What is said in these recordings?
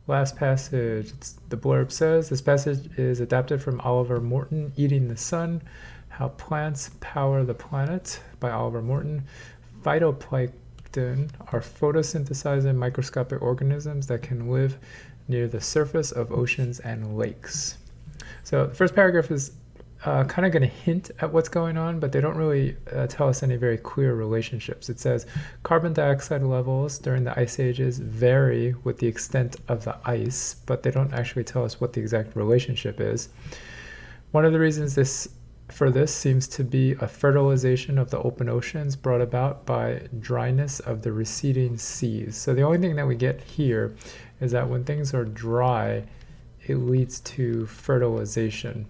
Last passage, the blurb says, this passage is adapted from Oliver Morton, Eating the Sun, How Plants Power the Planet by Oliver Morton. Phytoplankton are photosynthesizing microscopic organisms that can live near the surface of oceans and lakes. So the first paragraph is kind of going to hint at what's going on, but they don't really tell us any very clear relationships. It says carbon dioxide levels during the ice ages vary with the extent of the ice, but they don't actually tell us what the exact relationship is. One of the reasons for this seems to be a fertilization of the open oceans brought about by dryness of the receding seas. So the only thing that we get here is that when things are dry, it leads to fertilization.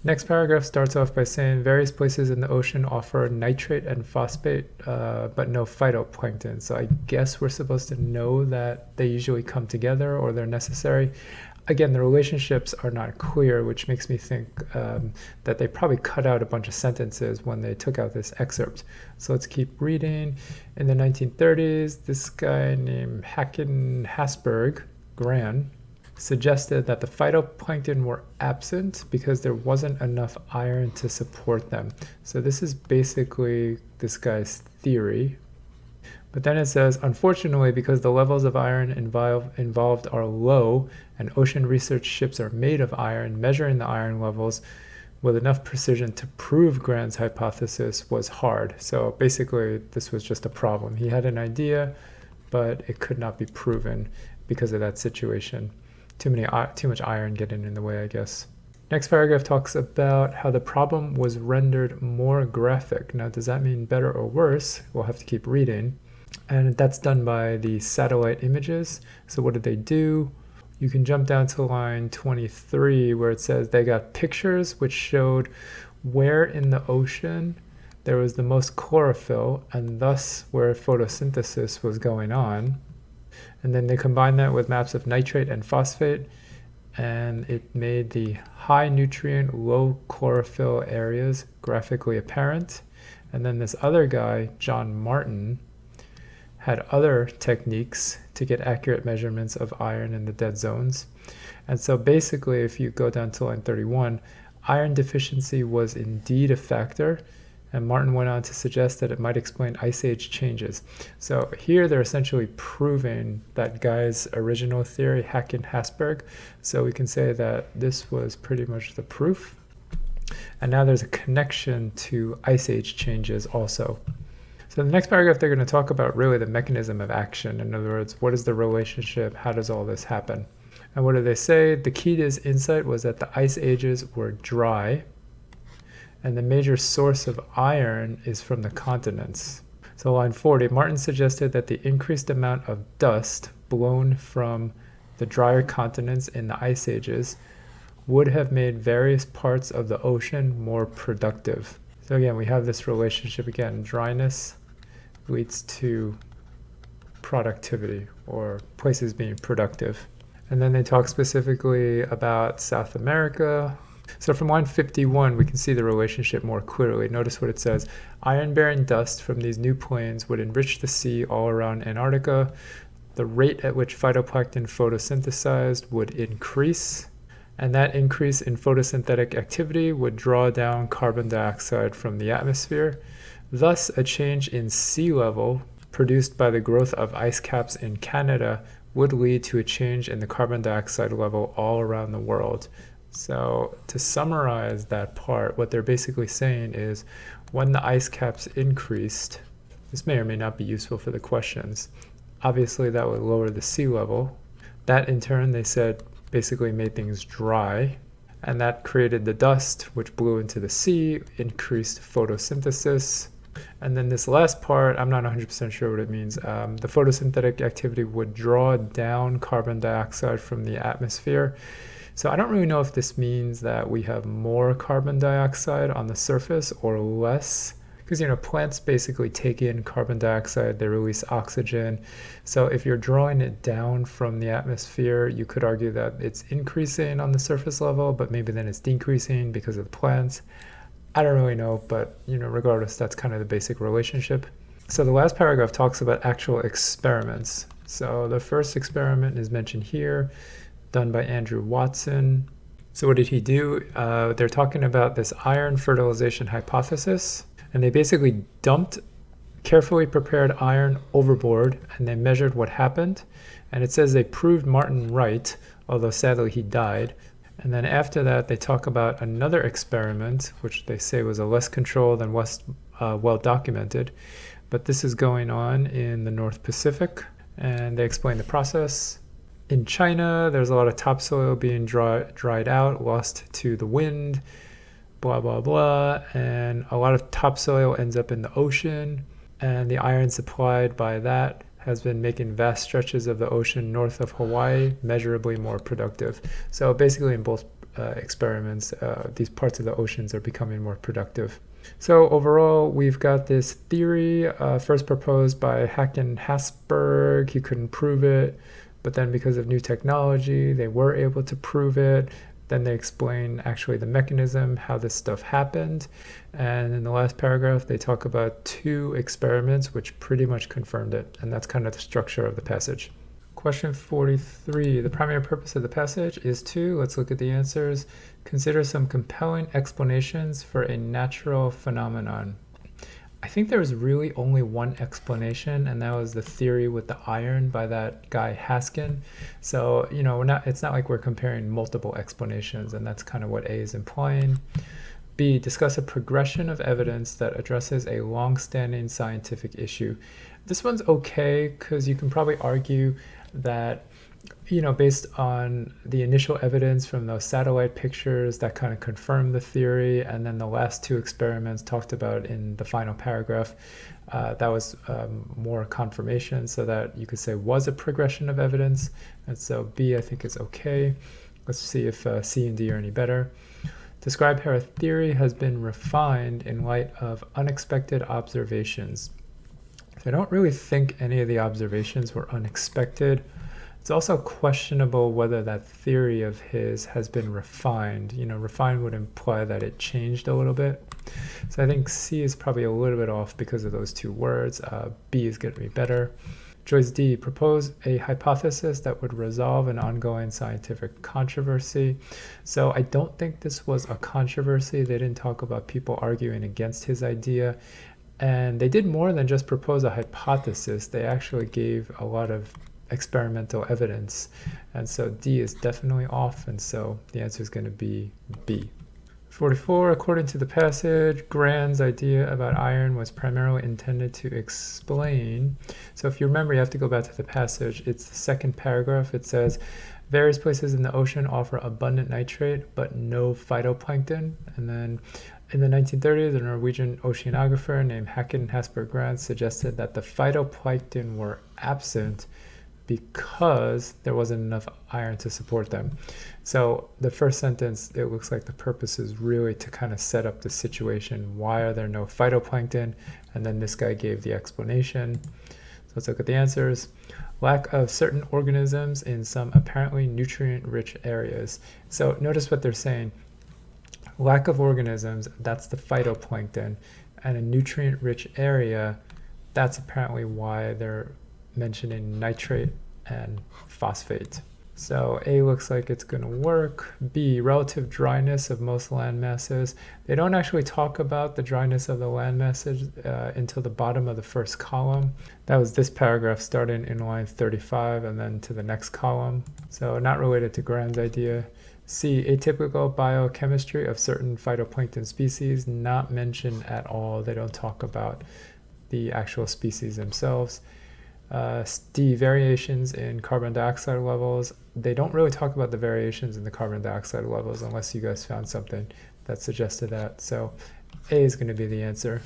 Next paragraph starts off by saying various places in the ocean offer nitrate and phosphate, but no phytoplankton. So I guess we're supposed to know that they usually come together or they're necessary. Again, the relationships are not clear, which makes me think that they probably cut out a bunch of sentences when they took out this excerpt. So let's keep reading. In the 1930s, this guy named Hacken-Hasberg, Grad, suggested that the phytoplankton were absent because there wasn't enough iron to support them. So this is basically this guy's theory. But then it says, unfortunately, because the levels of iron involved are low and ocean research ships are made of iron, measuring the iron levels with enough precision to prove Grad's hypothesis was hard. So basically, this was just a problem. He had an idea, but it could not be proven because of that situation. Too much iron getting in the way, I guess. Next paragraph talks about how the problem was rendered more graphic. Now, does that mean better or worse? We'll have to keep reading. And that's done by the satellite images. So what did they do? You can jump down to line 23 where it says they got pictures which showed where in the ocean there was the most chlorophyll and thus where photosynthesis was going on. And then they combined that with maps of nitrate and phosphate, and it made the high nutrient, low chlorophyll areas graphically apparent. And then this other guy, John Martin, had other techniques to get accurate measurements of iron in the dead zones. And so basically, if you go down to line 31, iron deficiency was indeed a factor, and Martin went on to suggest that it might explain ice age changes. So here they're essentially proving that guy's original theory, Hacken-Hasberg. So we can say that this was pretty much the proof. And now there's a connection to ice age changes also. So the next paragraph, they're going to talk about really the mechanism of action. In other words, what is the relationship? How does all this happen? And what do they say? The key to his insight was that the ice ages were dry, and the major source of iron is from the continents. So line 40, Martin suggested that the increased amount of dust blown from the drier continents in the ice ages would have made various parts of the ocean more productive. So again, we have this relationship again, dryness leads to productivity or places being productive. And then they talk specifically about South America. So from line 51, we can see the relationship more clearly. Notice what it says. Iron-bearing dust from these new plains would enrich the sea all around Antarctica. The rate at which phytoplankton photosynthesized would increase, and that increase in photosynthetic activity would draw down carbon dioxide from the atmosphere. Thus, a change in sea level produced by the growth of ice caps in Canada would lead to a change in the carbon dioxide level all around the world. So to summarize that part, what they're basically saying is when the ice caps increased, this may or may not be useful for the questions, obviously that would lower the sea level. That in turn, they said, basically made things dry, and that created the dust which blew into the sea, increased photosynthesis. And then this last part, I'm not 100% sure what it means. The photosynthetic activity would draw down carbon dioxide from the atmosphere. So I don't really know if this means that we have more carbon dioxide on the surface or less, because plants basically take in carbon dioxide, they release oxygen. So if you're drawing it down from the atmosphere, you could argue that it's increasing on the surface level, but maybe then it's decreasing because of the plants. I don't really know, but regardless, that's kind of the basic relationship. So the last paragraph talks about actual experiments. So the first experiment is mentioned here, done by Andrew Watson. So what did he do? They're talking about this iron fertilization hypothesis, and they basically dumped carefully prepared iron overboard, and they measured what happened. And it says they proved Martin right, although sadly he died. And then after that, they talk about another experiment, which they say was a less controlled and less well documented. But this is going on in the North Pacific, and they explain the process. In China, there's a lot of topsoil being dried out, lost to the wind, blah, blah, blah. And a lot of topsoil ends up in the ocean. And the iron supplied by that has been making vast stretches of the ocean north of Hawaii measurably more productive. So basically in both experiments, these parts of the oceans are becoming more productive. So overall, we've got this theory first proposed by Hacken-Hasberg. He couldn't prove it, but then because of new technology, they were able to prove it. Then they explain actually the mechanism, how this stuff happened. And in the last paragraph, they talk about 2 experiments which pretty much confirmed it. And that's kind of the structure of the passage. Question 43. The primary purpose of the passage is to, let's look at the answers, consider some compelling explanations for a natural phenomenon. I think there was really only one explanation, and that was the theory with the iron by that guy Haskin. So, it's not like we're comparing multiple explanations, and that's kind of what A is implying. B, discuss a progression of evidence that addresses a long-standing scientific issue. This one's okay, because you can probably argue that based on the initial evidence from those satellite pictures that kind of confirmed the theory, and then the last 2 experiments talked about in the final paragraph, that was more confirmation, so that you could say was a progression of evidence. And so B, I think, is okay. Let's see if C and D are any better. Describe how a theory has been refined in light of unexpected observations. So I don't really think any of the observations were unexpected. It's also questionable whether that theory of his has been refined. Refined would imply that it changed a little bit. So I think C is probably a little bit off because of those 2 words. B is going to be better. Choice D, propose a hypothesis that would resolve an ongoing scientific controversy. So I don't think this was a controversy. They didn't talk about people arguing against his idea. And they did more than just propose a hypothesis. They actually gave a lot of experimental evidence. And so D is definitely off, and so the answer is going to be B. 44, according to the passage, Grand's idea about iron was primarily intended to explain. So if you remember, you have to go back to the passage. It's the second paragraph. It says, various places in the ocean offer abundant nitrate, but no phytoplankton. And then in the 1930s, a Norwegian oceanographer named Hacken-Hasberg Grad suggested that the phytoplankton were absent because there wasn't enough iron to support them. So the first sentence, it looks like the purpose is really to kind of set up the situation. Why are there no phytoplankton? And then this guy gave the explanation. So let's look at the answers. Lack of certain organisms in some apparently nutrient-rich areas. So notice what they're saying. Lack of organisms, that's the phytoplankton. And a nutrient-rich area, that's apparently why they're mentioning nitrate and phosphate. So A looks like it's going to work. B, relative dryness of most land masses. They don't actually talk about the dryness of the land masses until the bottom of the first column. That was this paragraph starting in line 35 and then to the next column. So not related to Grand's idea. C, atypical biochemistry of certain phytoplankton species, not mentioned at all. They don't talk about the actual species themselves. D, variations in carbon dioxide levels. They don't really talk about the variations in the carbon dioxide levels unless you guys found something that suggested that. So A is going to be the answer.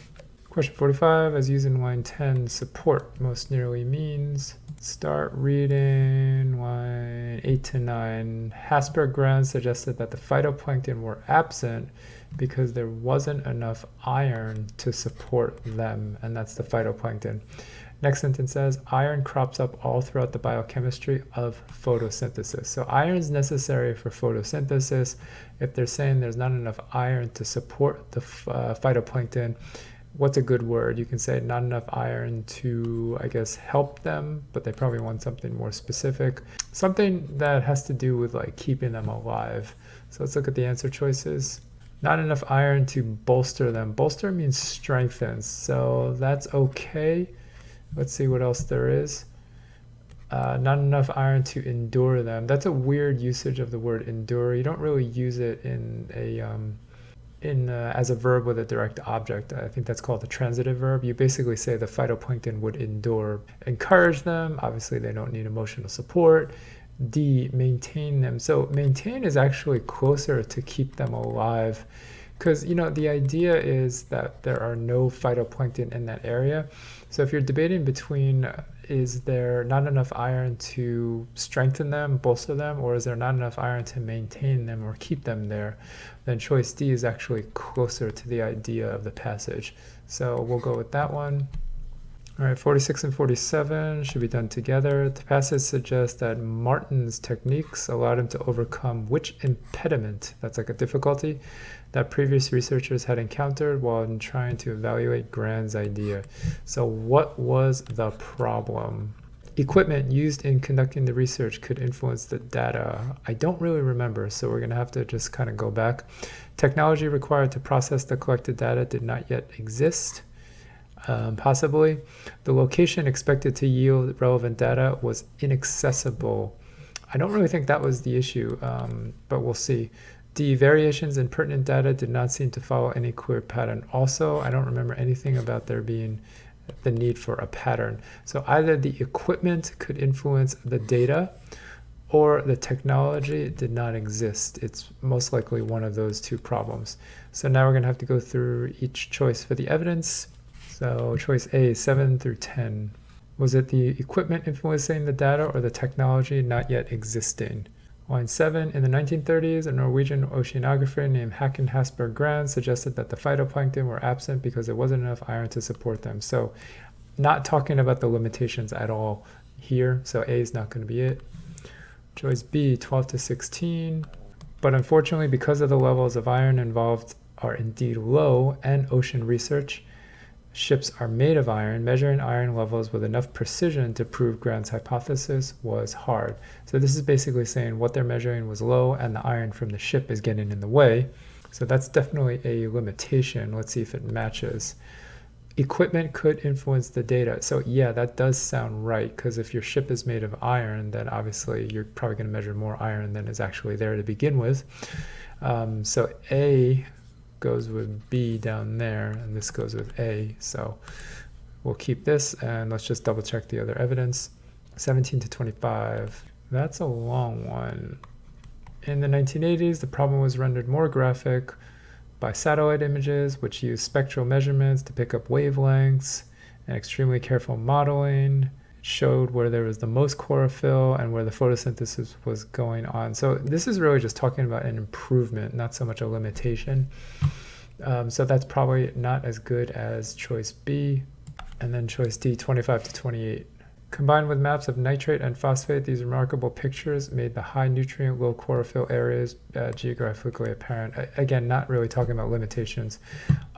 Question 45, as used in line 10, support most nearly means. Start reading line 8 to 9. Hasberg Grad suggested that the phytoplankton were absent because there wasn't enough iron to support them, and that's the phytoplankton. Next sentence says, iron crops up all throughout the biochemistry of photosynthesis. So iron is necessary for photosynthesis. If they're saying there's not enough iron to support the phytoplankton, what's a good word? You can say not enough iron to, I guess, help them, but they probably want something more specific. Something that has to do with like keeping them alive. So let's look at the answer choices. Not enough iron to bolster them. Bolster means strengthen, so that's okay. Let's see what else there is. Not enough iron to endure them. That's a weird usage of the word endure. You don't really use it in a as a verb with a direct object. I think that's called a transitive verb. You basically say the phytoplankton would endure. Encourage them. Obviously, they don't need emotional support. D, maintain them. So maintain is actually closer to keep them alive, because the idea is that there are no phytoplankton in that area. So if you're debating between is there not enough iron to strengthen them, bolster them, or is there not enough iron to maintain them or keep them there, then choice D is actually closer to the idea of the passage. So we'll go with that one. All right, 46 and 47 should be done together. The passage suggests that Martin's techniques allowed him to overcome which impediment, that's like a difficulty, that previous researchers had encountered while trying to evaluate Grand's idea. So what was the problem? Equipment used in conducting the research could influence the data. I don't really remember, so we're going to have to just kind of go back. Technology required to process the collected data did not yet exist. Possibly. The location expected to yield relevant data was inaccessible. I don't really think that was the issue, but we'll see. D, variations in pertinent data did not seem to follow any clear pattern. Also, I don't remember anything about there being the need for a pattern. So either the equipment could influence the data or the technology did not exist. It's most likely one of those two problems. So now we're going to have to go through each choice for the evidence. So choice A, 7 through 10. Was it the equipment influencing the data or the technology not yet existing? Line 7, in the 1930s, a Norwegian oceanographer named Hacken-Hasberg Grad suggested that the phytoplankton were absent because there wasn't enough iron to support them. So not talking about the limitations at all here, so A is not going to be it. Choice B, 12 to 16. But unfortunately, because of the levels of iron involved are indeed low and ocean research, ships are made of iron, measuring iron levels with enough precision to prove Grand's hypothesis was hard. So this is basically saying what they're measuring was low and the iron from the ship is getting in the way. So that's definitely a limitation. Let's see if it matches. Equipment could influence the data. So yeah, that does sound right, because if your ship is made of iron, then obviously you're probably going to measure more iron than is actually there to begin with. So A goes with B down there, and this goes with A. So we'll keep this, and let's just double check the other evidence. 17 to 25. That's a long one. In the 1980s, the problem was rendered more graphic by satellite images, which use spectral measurements to pick up wavelengths, and extremely careful modeling. Showed where there was the most chlorophyll and where the photosynthesis was going on. So this is really just talking about an improvement, not so much a limitation. So that's probably not as good as choice B. And then choice D, 25 to 28. Combined with maps of nitrate and phosphate, these remarkable pictures made the high nutrient, low chlorophyll areas geographically apparent. Again, not really talking about limitations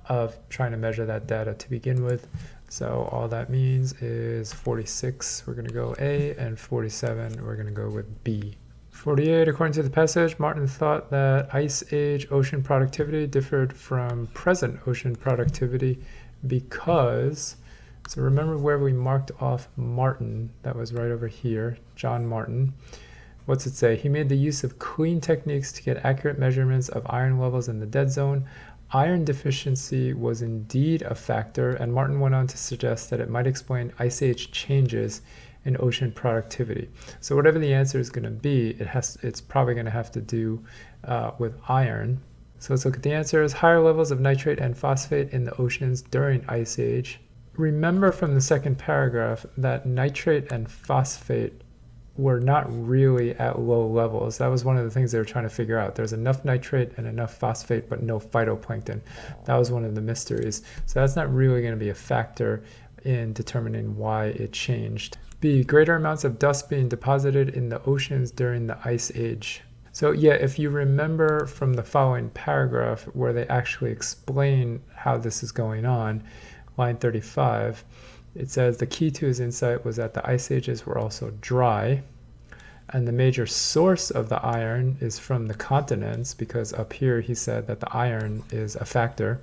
of trying to measure that data to begin with. So all that means is 46, we're going to go A, and 47, we're going to go with B. 48, according to the passage, Martin thought that Ice Age ocean productivity differed from present ocean productivity because, so remember where we marked off Martin, that was right over here, John Martin. What's it say? He made the use of clean techniques to get accurate measurements of iron levels in the dead zone. Iron deficiency was indeed a factor, and Martin went on to suggest that it might explain Ice Age changes in ocean productivity. So whatever the answer is going to be, it's probably going to have to do with iron. So let's look at the answers. Higher levels of nitrate and phosphate in the oceans during Ice Age. Remember from the second paragraph that nitrate and phosphate were not really at low levels. That was one of the things they were trying to figure out. There's enough nitrate and enough phosphate, but no phytoplankton. That was one of the mysteries. So that's not really going to be a factor in determining why it changed. B, greater amounts of dust being deposited in the oceans during the Ice Age. So yeah, if you remember from the following paragraph where they actually explain how this is going on, line 35, it says the key to his insight was that the ice ages were also dry, and the major source of the iron is from the continents, because up here he said that the iron is a factor.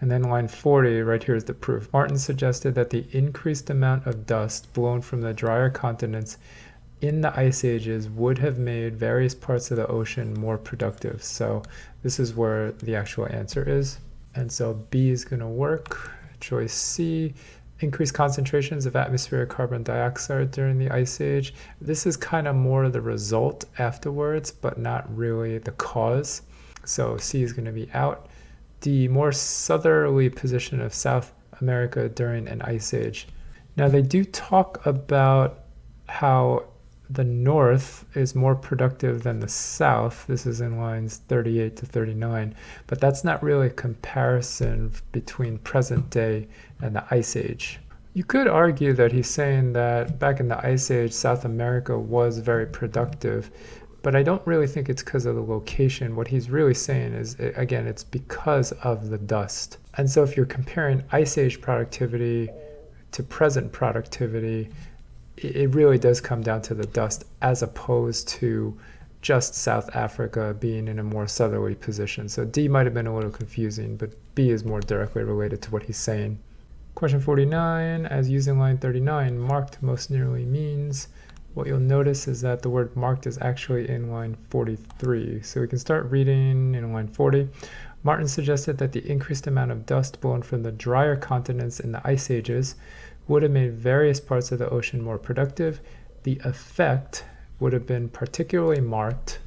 And then line 40, right here is the proof. Martin suggested that the increased amount of dust blown from the drier continents in the ice ages would have made various parts of the ocean more productive. So this is where the actual answer is. And so B is going to work. Choice C, increased concentrations of atmospheric carbon dioxide during the ice age. This is kind of more the result afterwards, but not really the cause. So C is going to be out. D, more southerly position of South America during an ice age. Now they do talk about how the north is more productive than the south. This is in lines 38 to 39, but that's not really a comparison between present day and the ice age. You could argue that he's saying that back in the ice age, South America was very productive, but I don't really think it's because of the location. What he's really saying is, again, it's because of the dust. And so if you're comparing ice age productivity to present productivity, it really does come down to the dust, as opposed to just South Africa being in a more southerly position. So D might have been a little confusing, but B is more directly related to what he's saying. Question 49, as using line 39, marked most nearly means. What you'll notice is that the word marked is actually in line 43. So we can start reading in line 40. Martin suggested that the increased amount of dust blown from the drier continents in the ice ages would have made various parts of the ocean more productive. The effect would have been particularly marked,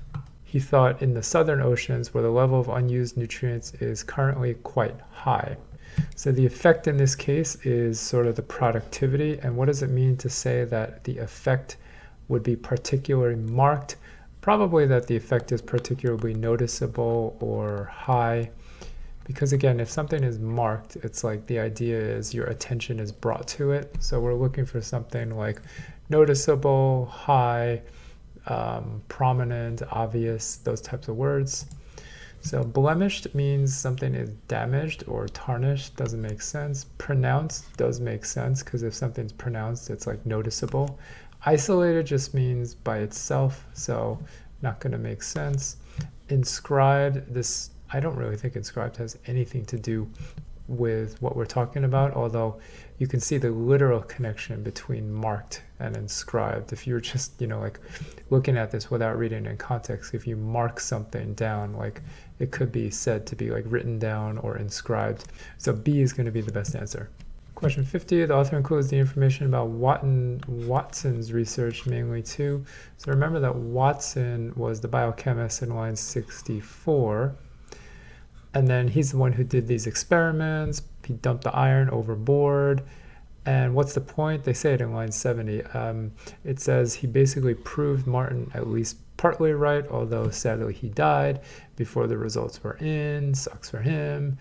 he thought, in the southern oceans where the level of unused nutrients is currently quite high. So the effect in this case is sort of the productivity. And what does it mean to say that the effect would be particularly marked? Probably that the effect is particularly noticeable or high. Because again, if something is marked, it's like the idea is your attention is brought to it. So we're looking for something like noticeable, high, prominent, obvious, those types of words. So blemished means something is damaged or tarnished, doesn't make sense. Pronounced does make sense, because if something's pronounced, it's like noticeable. Isolated just means by itself, so not going to make sense. Inscribed, this, I don't really think inscribed has anything to do with what we're talking about, although you can see the literal connection between marked and inscribed. If you're just, like looking at this without reading in context, if you mark something down, like it could be said to be like written down or inscribed. So B is going to be the best answer. Question 50, the author includes the information about Watson's research mainly too. So remember that Watson was the biochemist in line 64. And then he's the one who did these experiments. He dumped the iron overboard. And what's the point? They say it in line 70. It says he basically proved Martin at least partly right, although sadly he died before the results were in. Sucks for him.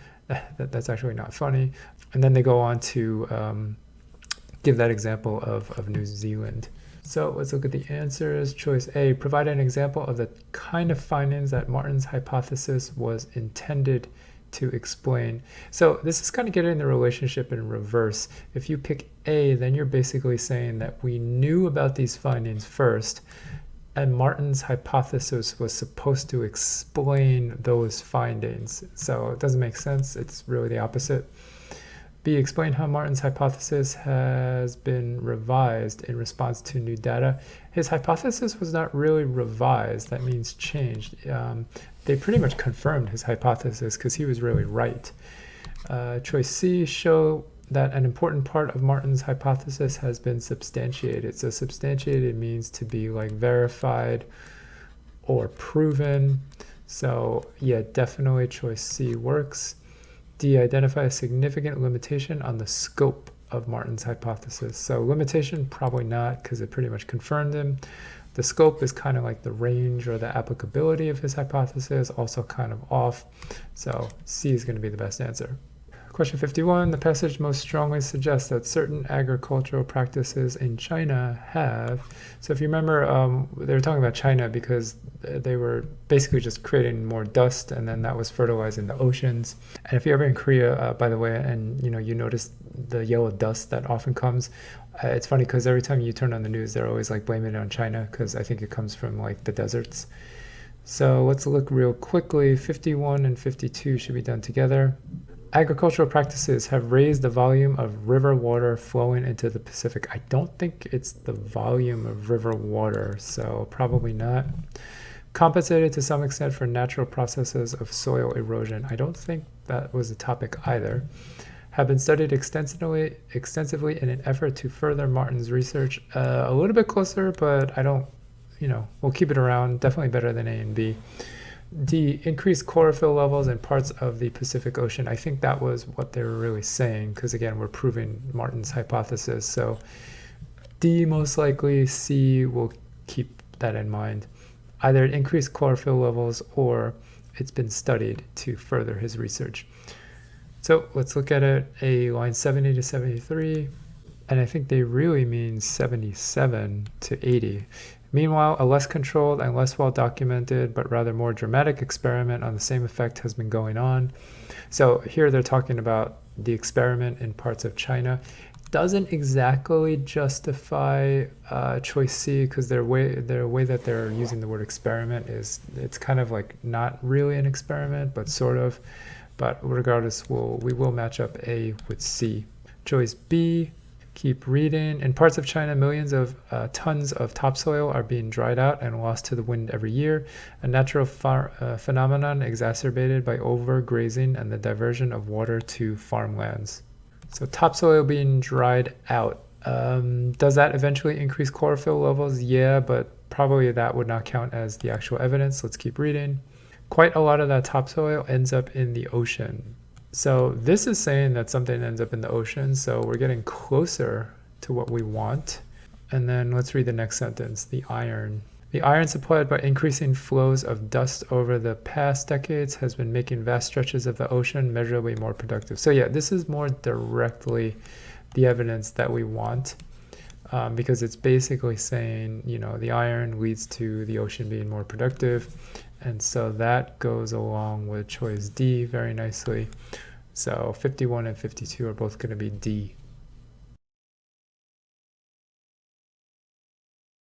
That's actually not funny. And then they go on to give that example of New Zealand. So let's look at the answers. Choice A, provide an example of the kind of findings that Martin's hypothesis was intended to explain. So this is kind of getting the relationship in reverse. If you pick A, then you're basically saying that we knew about these findings first, and Martin's hypothesis was supposed to explain those findings. So it doesn't make sense. It's really the opposite. B, explain how Martin's hypothesis has been revised in response to new data. His hypothesis was not really revised. That means changed. They pretty much confirmed his hypothesis because he was really right. Choice C, show that an important part of Martin's hypothesis has been substantiated. So substantiated means to be like verified or proven. So yeah, definitely choice C works. D, identify a significant limitation on the scope of Martin's hypothesis. So limitation, probably not, because it pretty much confirmed him. The scope is kind of like the range or the applicability of his hypothesis, also kind of off. So C is going to be the best answer. Question 51, the passage most strongly suggests that certain agricultural practices in China have. So if you remember, they were talking about China because they were basically just creating more dust, and then that was fertilizing the oceans. And if you're ever in Korea, by the way, and you notice the yellow dust that often comes, it's funny because every time you turn on the news, they're always like blaming it on China because I think it comes from like the deserts. So let's look real quickly. 51 and 52 should be done together. Agricultural practices have raised the volume of river water flowing into the Pacific. I don't think it's the volume of river water, so probably not. Compensated to some extent for natural processes of soil erosion. I don't think that was a topic either. Have been studied extensively in an effort to further Martin's research. A little bit closer, but I don't, we'll keep it around. Definitely better than A and B. D, increased chlorophyll levels in parts of the Pacific Ocean. I think that was what they were really saying, because again, we're proving Martin's hypothesis. So D most likely, C will keep that in mind. Either it increased chlorophyll levels or it's been studied to further his research. So let's look at it, line 70 to 73, and I think they really mean 77 to 80. Meanwhile, a less controlled and less well documented, but rather more dramatic experiment on the same effect has been going on. So here they're talking about the experiment in parts of China. Doesn't exactly justify choice C, because their way that they're using the word experiment is, it's kind of like not really an experiment, but sort of. But regardless, we will match up A with C. Choice B. Keep reading. In parts of China, millions of tons of topsoil are being dried out and lost to the wind every year, a natural phenomenon exacerbated by overgrazing and the diversion of water to farmlands. So topsoil being dried out. Does that eventually increase chlorophyll levels? Yeah, but probably that would not count as the actual evidence. Let's keep reading. Quite a lot of that topsoil ends up in the ocean. So this is saying that something ends up in the ocean, so we're getting closer to what we want. And then let's read the next sentence, the iron. The iron supplied by increasing flows of dust over the past decades has been making vast stretches of the ocean measurably more productive. So yeah, this is more directly the evidence that we want, because it's basically saying, the iron leads to the ocean being more productive. And so that goes along with choice D very nicely. So 51 and 52 are both going to be D.